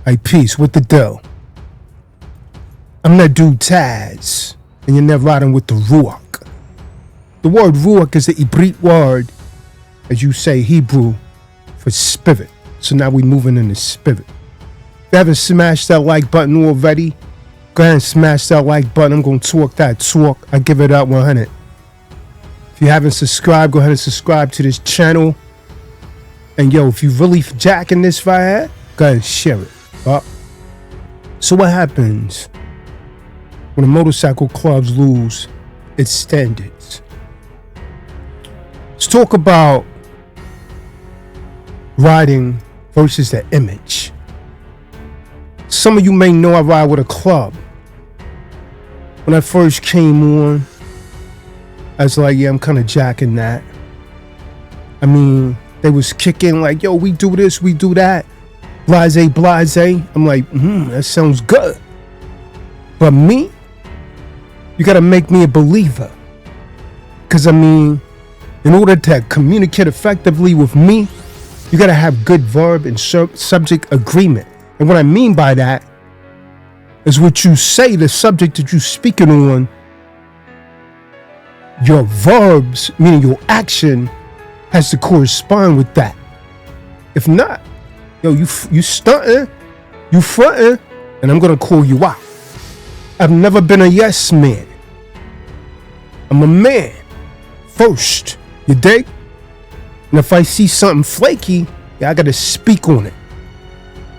Hey, peace, what the deal? I'm that dude Taz, and you're never riding with the RUACH. The word RUACH is the Hebrew word, as you say Hebrew, for spirit. So now we moving in the spirit. If you haven't smashed that like button already, go ahead and smash that like button. I'm going to talk that talk. I give it up 100. If you haven't subscribed, go ahead and subscribe to this channel. And yo, if you really jacking this right here, go ahead and share it. So what happens when the motorcycle clubs lose its standards? Let's talk about riding versus the image. Some of you may know I ride with a club. When I first came on, I was like, yeah, I'm kind of jacking that. I mean, they was kicking like, yo, we do this, we do that. Blase, blase. I'm like, that sounds good. But me, you gotta make me a believer. Cause I mean, in order to communicate effectively with me, you gotta have good verb and subject agreement. And what I mean by that is what you say, the subject that you're speaking on, your verbs, meaning your action, has to correspond with that. If not, yo, you stunting, you fronting, and I'm gonna call you out. I've never been a yes man. I'm a man first, you dig? And if I see something flaky, yeah, I gotta speak on it.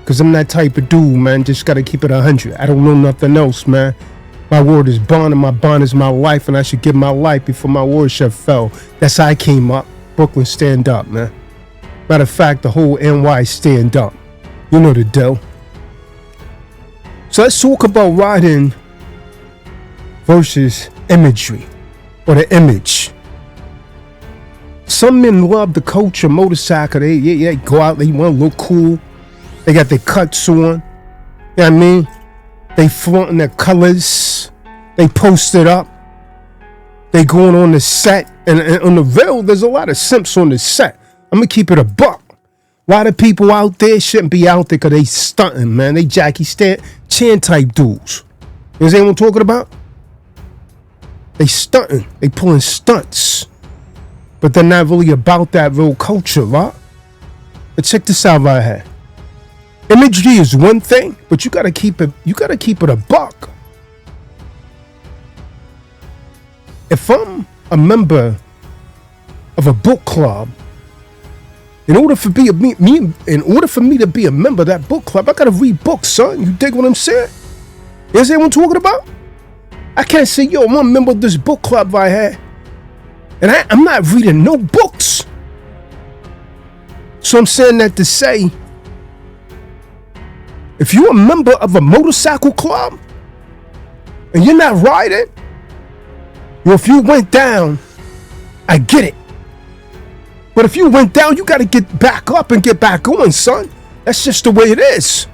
Cause I'm that type of dude, man, just gotta keep it 100. I don't know nothing else, man. My word is bond and my bond is my life, and I should give my life before my word shall fail. That's how I came up. Brooklyn, stand up, man. Matter of fact, the whole NY stand up. You know the deal. So let's talk about riding versus imagery, or the image. Some men love the culture motorcycle. They go out, they want to look cool. They got their cuts on. You know what I mean? They flaunting their colors. They post it up. They going on the set. And on the real, there's a lot of simps on the set. I'm going to keep it a buck. A lot of people out there shouldn't be out there because they stunting, man. They Jackie Chan type dudes. You know what I'm talking about? They stunting. They pulling stunts. But they're not really about that real culture, right? But check this out right here. Imagery is one thing, but you gotta keep it a buck. If I'm a member of a book club, in order for me to be a member of that book club, I gotta read books, son. You dig what I'm saying? You understand what I'm talking about? I can't say, yo, I'm a member of this book club right here, and I'm not reading no books. So I'm saying that to say, if you're a member of a motorcycle club and you're not riding, well, if you went down, I get it. But if you went down, you got to get back up and get back on, son. That's just the way it is.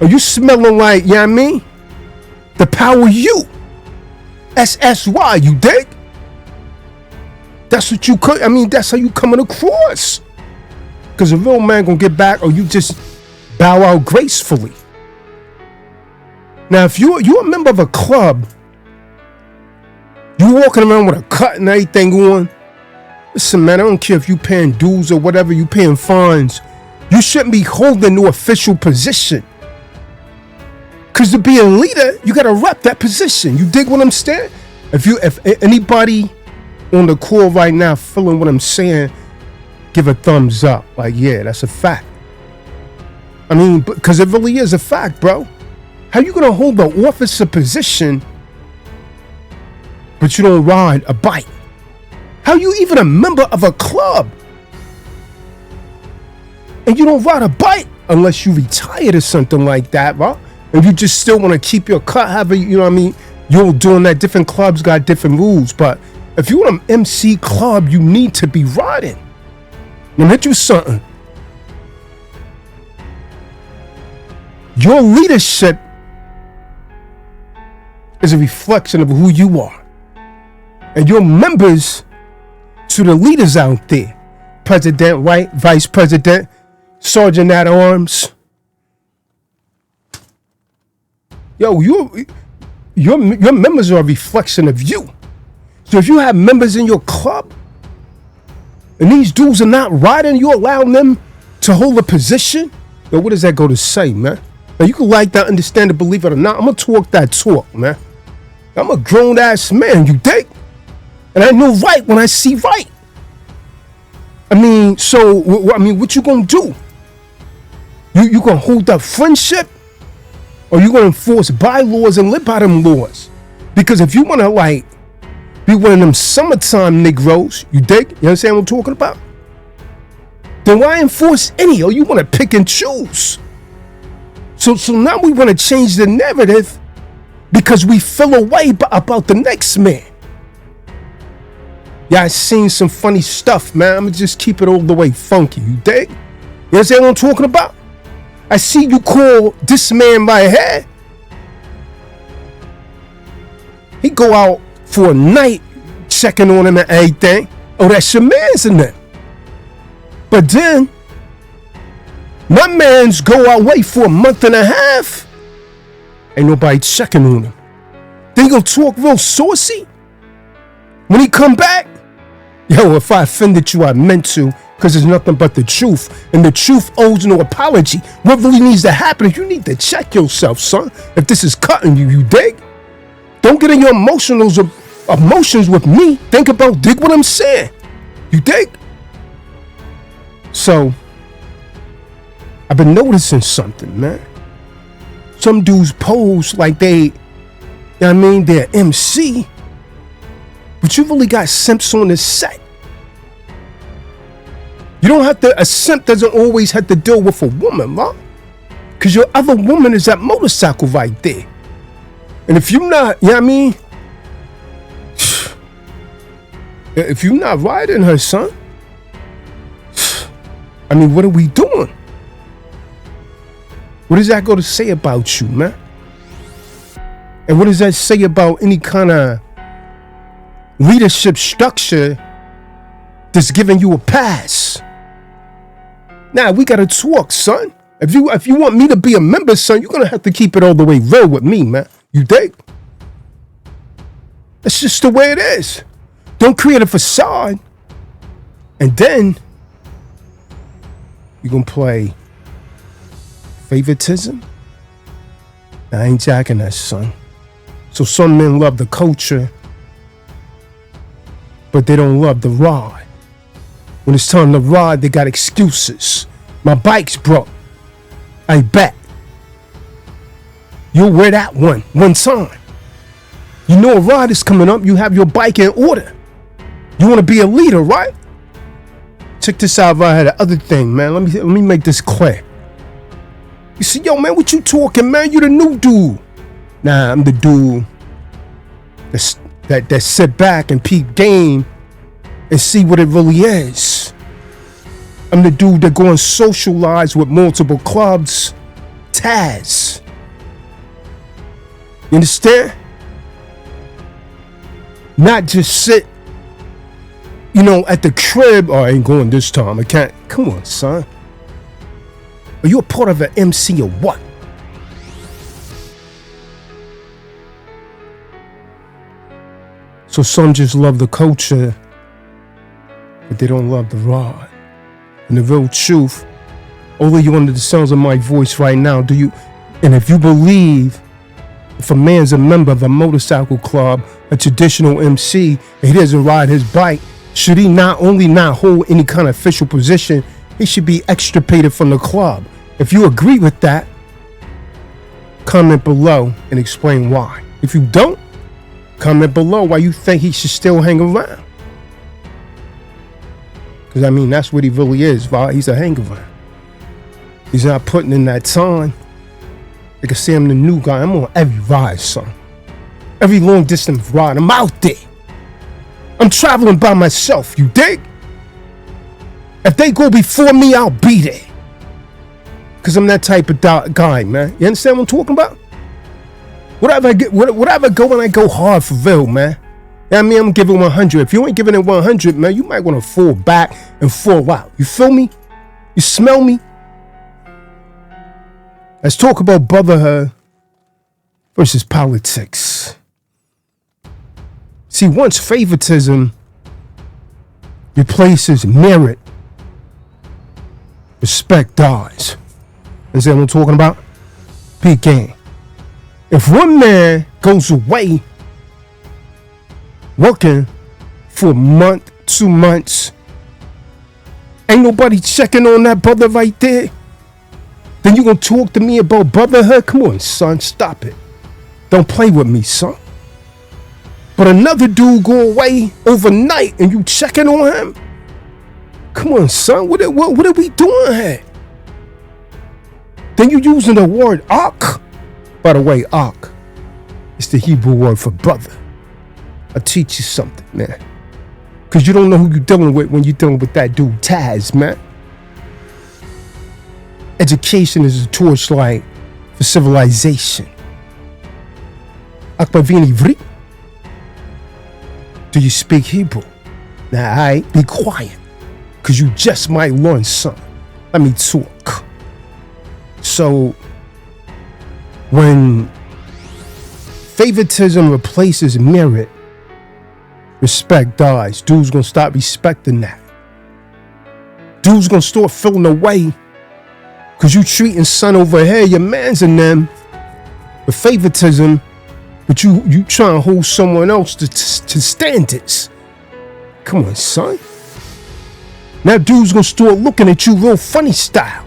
Are you smelling like, you know what I mean? The power you. SSY, you dig? That's what you could, I mean, that's how you coming across. Because a real man gonna get back, or you just bow out gracefully. Now, if you're a member of a club, you walking around with a cut and everything on, listen, man, I don't care if you paying dues or whatever, you paying fines. You shouldn't be holding no official position. Because to be a leader, you got to rep that position. You dig what I'm saying? If anybody on the call right now feeling what I'm saying, give a thumbs up. Like, yeah, that's a fact. I mean, because it really is a fact, bro. How you gonna hold the officer position, but you don't ride a bike? How you even a member of a club and you don't ride a bike unless you retired or something like that, bro? And you just still want to keep your cut, however, you know what I mean? You're doing that. Different clubs got different rules, but if you're an MC club, you need to be riding. Let me hit you something. Your leadership is a reflection of who you are. And your members to the leaders out there, president, right, vice president, sergeant at arms, Yo, your members are a reflection of you. So if you have members in your club and these dudes are not riding, you allowing them to hold a position, yo, what does that go to say, man? Now, you can like that, understand it, believe it or not. I'm going to talk that talk, man. I'm a grown-ass man, you dig? And I know right when I see right. I mean, so, what you going to do? You going to hold up friendship? Or you going to enforce bylaws and live by them laws? Because if you want to, like, be one of them summertime Negroes, you dig? You understand what I'm talking about? Then why enforce any? Or you want to pick and choose? So now we want to change the narrative because we feel away about the next man. Yeah, I seen some funny stuff, man. I'm going to just keep it all the way funky, you dig? You understand what I'm talking about? I see you call this man by hair. He go out for a night checking on him and everything. Oh, that's your man's in there. But then, my man's go away for a month and a half. Ain't nobody checking on him. Then he gonna talk real saucy. When he come back, yo, if I offended you, I meant to, because it's nothing but the truth. And the truth owes no apology. What really needs to happen is you need to check yourself, son. If this is cutting you, you dig? Don't get in your emotions with me. Think about, dig what I'm saying. You dig? So, I've been noticing something, man. Some dudes pose like they, you know what I mean, they're MC. But you really got simps on the set. You don't have to, a simp doesn't always have to deal with a woman, right? Because your other woman is that motorcycle right there. And if you're not, you know what I mean? If you're not riding her, son, I mean, what are we doing? What does that go to say about you, man? And what does that say about any kind of leadership structure that's giving you a pass? Now, we got to talk, son. If you want me to be a member, son, you're going to have to keep it all the way real with me, man. You dig? That's just the way it is. Don't create a facade. And then you're going to play favoritism? I ain't jacking that, son. So some men love the culture, but they don't love the ride. When it's time to ride, they got excuses. My bike's broke. I bet. You'll wear that one time. You know a ride is coming up. You have your bike in order. You want to be a leader, right? Check this out right here. The other thing, man. Let me make this clear. You see, yo, man, what you talking, man? You the new dude. Nah, I'm the dude that sit back and peep game and see what it really is. I'm the dude that go and socialize with multiple clubs. Taz. You understand? Not just sit, you know, at the crib. Oh, I ain't going this time. I can't. Come on, son. Are you a part of an MC or what? So some just love the culture, but they don't love the ride. And the real truth, although you under the sounds of my voice right now, do you? And if you believe, if a man's a member of a motorcycle club, a traditional MC, and he doesn't ride his bike, should he not only not hold any kind of official position, he should be extirpated from the club. If you agree with that, comment below and explain why. If you don't, comment below why you think he should still hang around. Because, I mean, that's what he really is, right? He's a hang-around. He's not putting in that time. They can say I'm the new guy. I'm on every ride, son. Every long-distance ride. I'm out there. I'm traveling by myself, you dig? If they go before me, I'll be there. Because I'm that type of guy, man. You understand what I'm talking about? Whatever go when I go hard for real, man. I mean, I'm giving 100. If you ain't giving it 100, man, you might want to fall back and fall out. You feel me? You smell me? Let's talk about brotherhood versus politics. See, once favoritism replaces merit, respect dies. Understand what I'm talking about? Big game. If one man goes away working for a month, 2 months, ain't nobody checking on that brother right there, then you gonna talk to me about brotherhood? Come on, son, stop it. Don't play with me, son. But another dude go away overnight and you checking on him? Come on, son, what are we doing here? Then you using the word ark. By the way, ark is the Hebrew word for brother. I'll teach you something, man. Because you don't know who you're dealing with when you're dealing with that dude Taz, man. Education is a torchlight for civilization. Akbavini vri. Do you speak Hebrew? Now, alright, be quiet. Because you just might learn something. Let me talk. So, when favoritism replaces merit, respect dies. Dude's gonna stop respecting that. Dude's gonna start feeling away because you treating son over here, your mans and them, with favoritism, but you trying to hold someone else to standards. Come on, son. Now dude's gonna start looking at you real funny style.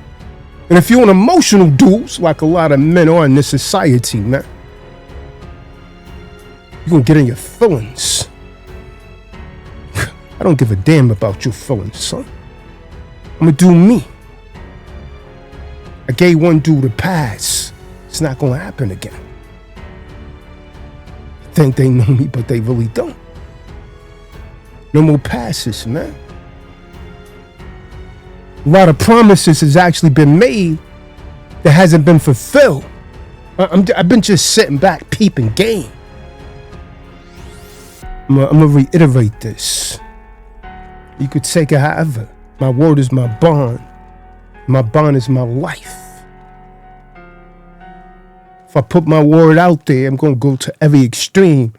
And if you're an emotional dude, like a lot of men are in this society, man, you're gonna get in your feelings. I don't give a damn about your feelings, son. I'm gonna do me. I gave one dude a pass. It's not gonna happen again. I think they know me, but they really don't. No more passes, man. A lot of promises has actually been made that hasn't been fulfilled. I've been just sitting back peeping game. I'm gonna reiterate this. You could take it however. My word is my bond. My bond is my life. If I put my word out there, I'm gonna go to every extreme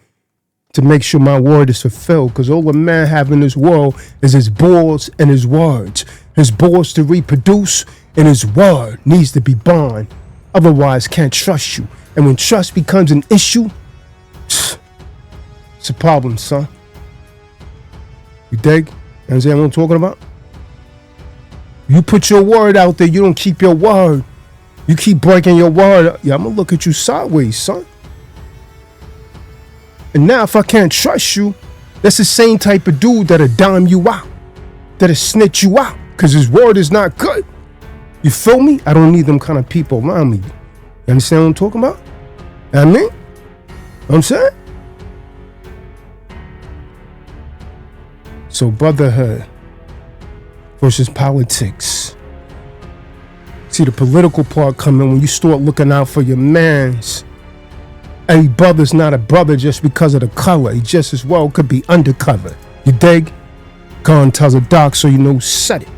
to make sure my word is fulfilled. Because all a man have in this world is his balls and his words. His balls to reproduce and his word needs to be bond. Otherwise, can't trust you. And when trust becomes an issue, it's a problem, son. You dig? You understand what I'm talking about? You put your word out there, you don't keep your word. You keep breaking your word. Yeah, I'm gonna look at you sideways, son. And now if I can't trust you, that's the same type of dude that'll dime you out, that'll snitch you out, because his word is not good. You feel me? I don't need them kind of people around me. You understand what I'm talking about? You know what I mean? You know what I'm saying? So brotherhood versus politics. See the political part coming when you start looking out for your mans. A brother's not a brother just because of the color. He just as well could be undercover. You dig? God tells a doc so you know said it.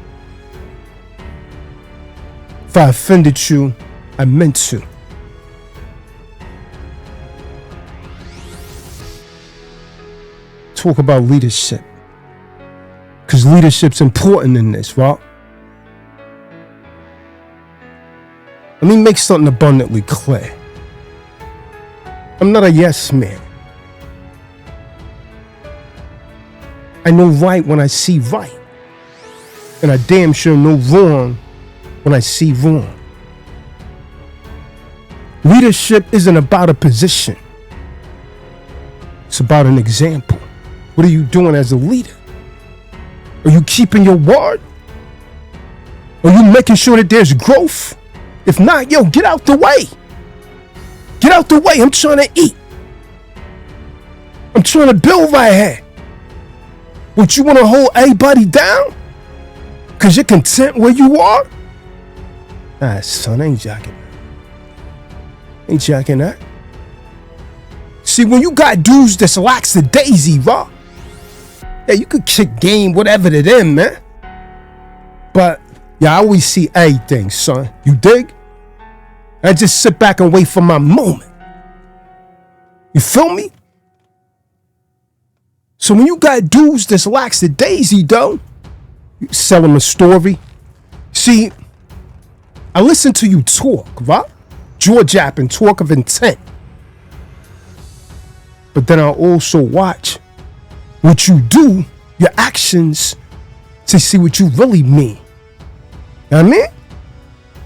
If I offended you, I meant to. Talk about leadership. Because leadership's important in this, right? Let me make something abundantly clear. I'm not a yes man. I know right when I see right. And I damn sure know wrong when I see wrong. Leadership isn't about a position. It's about an example. What are you doing as a leader? Are you keeping your word? Are you making sure that there's growth? If not, yo, get out the way. Get out the way. I'm trying to eat. I'm trying to build right here. Would you want to hold everybody down? Because you're content where you are? Ah, son, I ain't jacking that. Ain't jacking that. See, when you got dudes that's lax the daisy, raw. Yeah, you could kick game, whatever it is, man. But, yeah, I always see everything, son. You dig? I just sit back and wait for my moment. You feel me? So when you got dudes that's lax the daisy, though, you sell them a story. See, I listen to you talk, right? Jaw-jap and talk of intent. But then I also watch what you do, your actions, to see what you really mean. You know what I mean?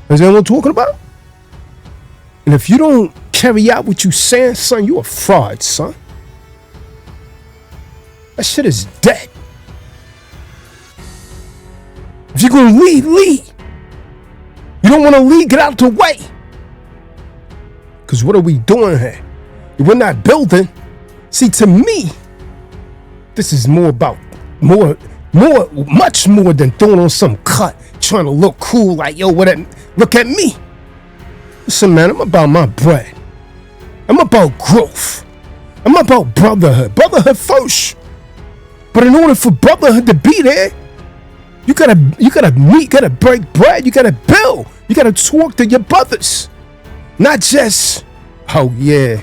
Is that what I'm talking about? And if you don't carry out what you saying, son, you a fraud, son. That shit is dead. If you're gonna lead, lead. You don't want to lead, get out the way. Because what are we doing here? We're not building. See, to me, this is more about much more than throwing on some cut, trying to look cool, like, yo, look at me. Listen, man, I'm about my bread. I'm about growth. I'm about brotherhood. Brotherhood first. But in order for brotherhood to be there, you gotta meet, you gotta break bread, you gotta build, you gotta talk to your brothers. Not just, oh yeah,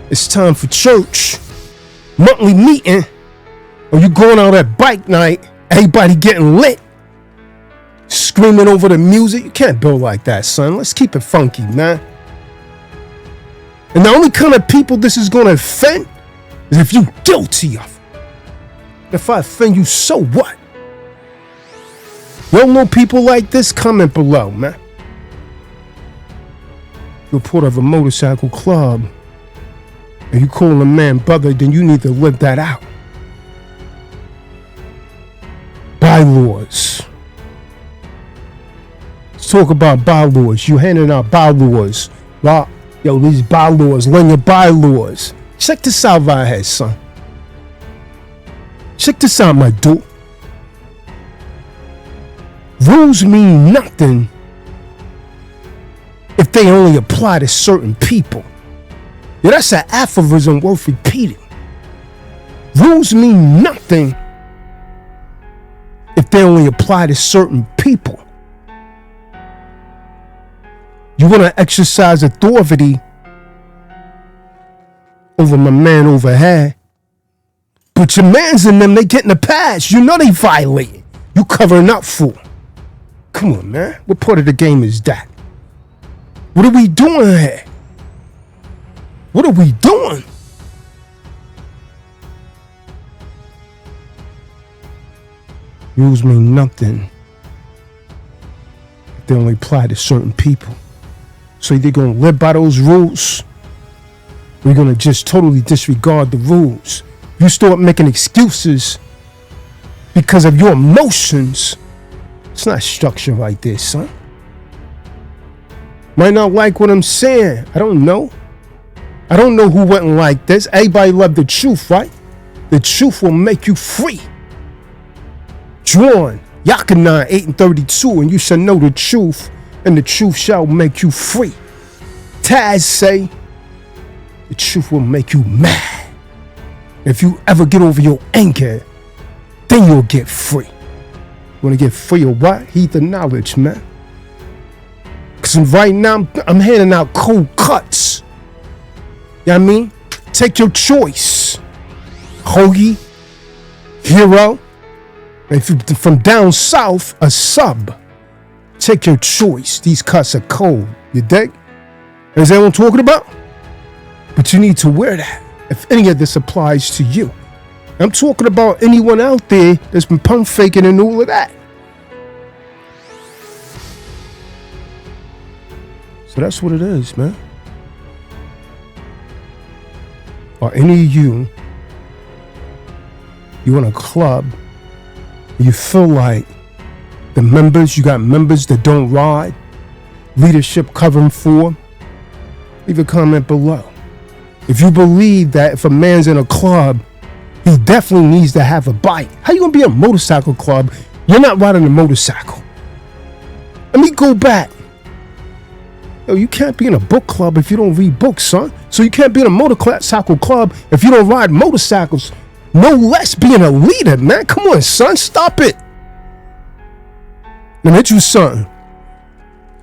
it's time for church, monthly meeting, or you going out at bike night, everybody getting lit, screaming over the music. You can't build like that, son. Let's keep it funky, man. And the only kind of people this is gonna offend is if you guilty of it. If I offend you, so what? You don't know people like this? Comment below, man. You're part of a motorcycle club and you call a man brother, then you need to live that out. Bylaws. Let's talk about bylaws. You handing out bylaws. Right? Yo, these bylaws, learn your bylaws. Check this out right here, son. Check this out, my dude. Rules mean nothing if they only apply to certain people. Yeah, that's an aphorism worth repeating. Rules mean nothing if they only apply to certain people. You want to exercise authority over my man over here, but your mans in them, they getting a pass. You know they violating. You covering up for. Come on, man. What part of the game is that? What are we doing here? What are we doing? Rules mean nothing if they only apply to certain people. So they're going to live by those rules. We're going to just totally disregard the rules. You start making excuses because of your emotions. It's not structured like this, son. Might not like what I'm saying. I don't know. I don't know who wouldn't like this. Everybody love the truth, right? The truth will make you free. Drawn, Yakanan 8 and 32, and you shall know the truth, and the truth shall make you free. Taz say, the truth will make you mad. If you ever get over your anger, then you'll get free. You want to get free or what? Heed the knowledge, man. Because right now, I'm handing out cold cuts. You know what I mean? Take your choice. Hoagie, Hero, and if you're from down south, a sub. Take your choice. These cuts are cold. You dig? Is that what I'm talking about? But you need to wear that if any of this applies to you. I'm talking about anyone out there that's been pump faking and all of that. So that's what it is, man. Are any of you in a club, you feel like the members, you got members that don't ride, leadership covering for, leave a comment below. If you believe that if a man's in a club, he definitely needs to have a bike. How you gonna be a motorcycle club? You're not riding a motorcycle. Let me go back. Yo, you can't be in a book club if you don't read books, son. So you can't be in a motorcycle club if you don't ride motorcycles. No less being a leader, man. Come on, son. Stop it. Let me hit you something.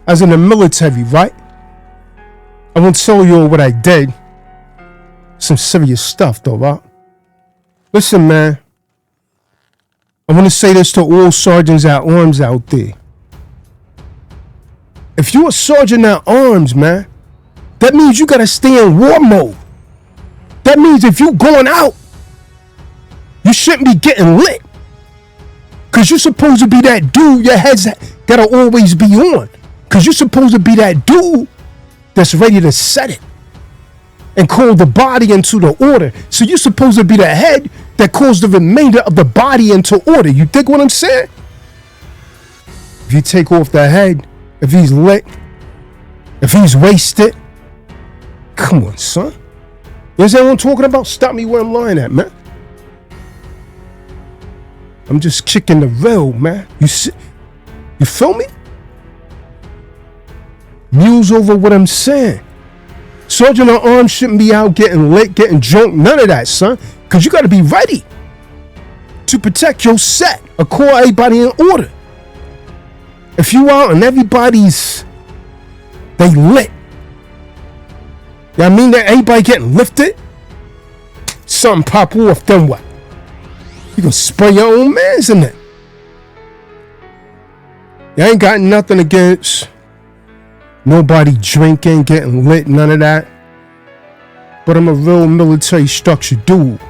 I was in the military, right? I won't tell you what I did. Some serious stuff, though, right? Listen, man. I want to say this to all sergeants at arms out there. If you're a sergeant at arms, man, that means you got to stay in war mode. That means if you're going out, you shouldn't be getting lit. Because you're supposed to be that dude your head's got to always be on. Because you're supposed to be that dude that's ready to set it and call the body into the order. So you're supposed to be the head that calls the remainder of the body into order. You dig what I'm saying? If you take off the head, if he's lit, if he's wasted, come on, son. You understand what I'm talking about? Stop me where I'm lying at, man. I'm just kicking the rail, man. You feel me? Muse over what I'm saying. Sergeant at arms shouldn't be out getting lit, getting drunk, none of that, son. Because you got to be ready to protect your set, or call everybody in order. If you out and everybody's, they lit. You know what I mean? That everybody getting lifted, something pop off, then what? You gonna spray your own mans in it. You ain't got nothing against nobody drinking, getting lit, none of that. But I'm a real military structured dude.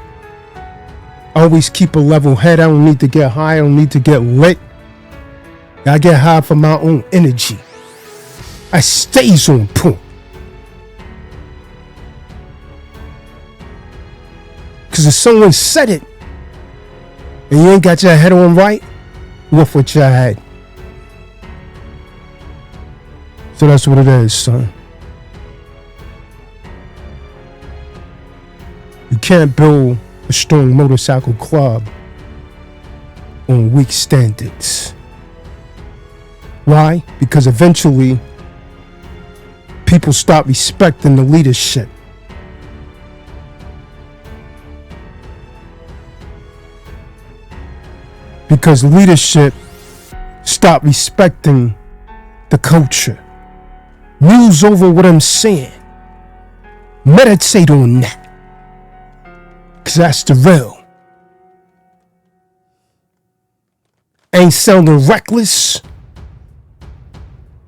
I always keep a level head. I don't need to get high. I don't need to get lit. I get high from my own energy. I stays on point. Because if someone said it and you ain't got your head on right, woof with your head. So that's what it is, son. You can't build a strong motorcycle club on weak standards. Why? Because eventually people stop respecting the leadership. Because leadership stop respecting the culture. Muse over what I'm saying. Meditate on that. Because that's the real. Ain't sounding reckless.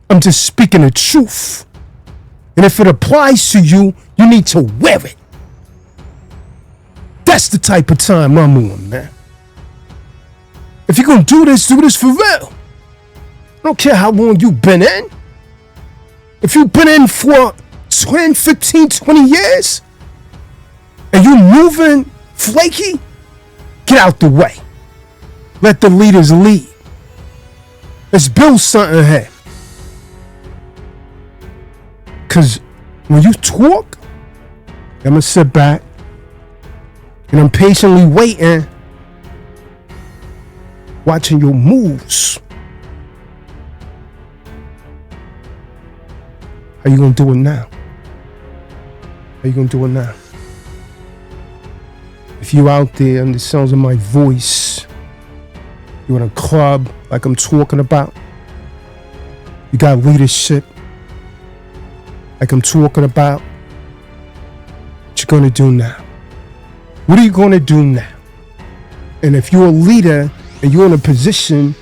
I'm just speaking the truth. And if it applies to you, you need to wear it. That's the type of time I'm on, man. If you're going to do this for real. I don't care how long you've been in. If you've been in for 10, 15, 20 years, and you moving flaky, get out the way. Let the leaders lead. Let's build something here. Because when you talk, I'm going to sit back and I'm patiently waiting, watching your moves. How you going to do it now? How you going to do it now? If you out there and the sounds of my voice, you're in a club like I'm talking about, you got leadership like I'm talking about, what you gonna do now? What are you gonna do now? And if you're a leader and you're in a position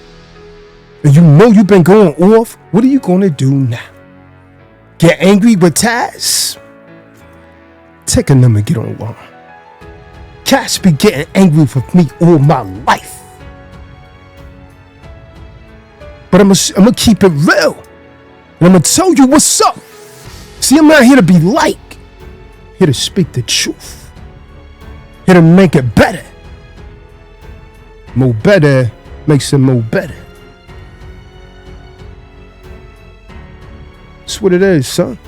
and you know you've been going off, what are you gonna do now? Get angry with Taz? Take a number, get on one. Cats be getting angry with me all my life. But I'm gonna keep it real. And I'm gonna tell you what's up. See, I'm not here to be like. Here to speak the truth. Here to make it better. More better makes it more better. That's what it is, son.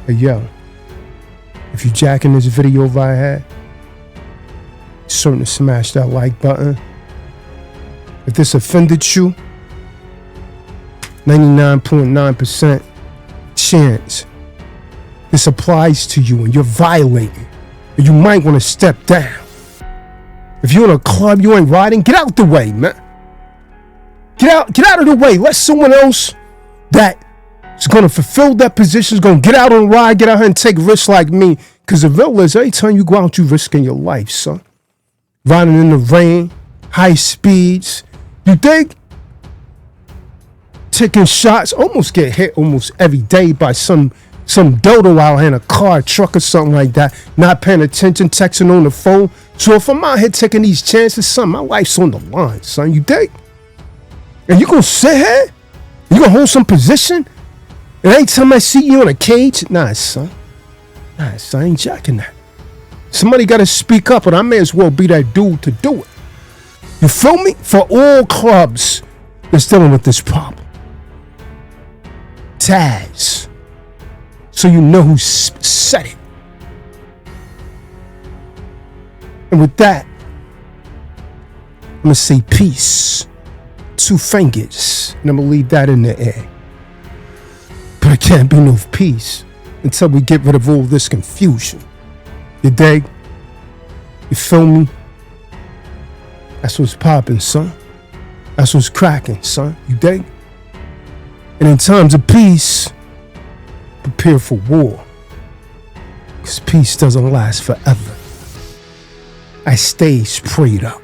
Hey, yo. If you jacking this video right here, certain to smash that like button. If this offended you, 99.9% chance this applies to you and you're violating, and you might want to step down. If you're in a club, you ain't riding, get out the way, man. Get out of the way. Let someone else that is going to fulfill that position is going to get out on the ride, get out here and take risks like me. Because the real is, every time you go out, you risking your life, son. Riding in the rain, high speeds. You think? Taking shots, almost get hit almost every day by some dodo out here in a car, truck or something like that, not paying attention, texting on the phone. So if I'm out here taking these chances, son, my life's on the line, son. You dig? And you gonna sit here? You gonna hold some position? And every time I see you in a cage, nah, son, I ain't jacking that. Somebody gotta speak up, and I may as well be that dude to do it. You feel me? For all clubs that's dealing with this problem. Taz. So you know who said it. And with that, I'm gonna say peace. 2 fingers. And I'm gonna leave that in the air. But it can't be no peace until we get rid of all this confusion. You dig? You feel me? That's what's popping, son. That's what's cracking, son. You dig? And in times of peace, prepare for war. Because peace doesn't last forever. I stay prayed up.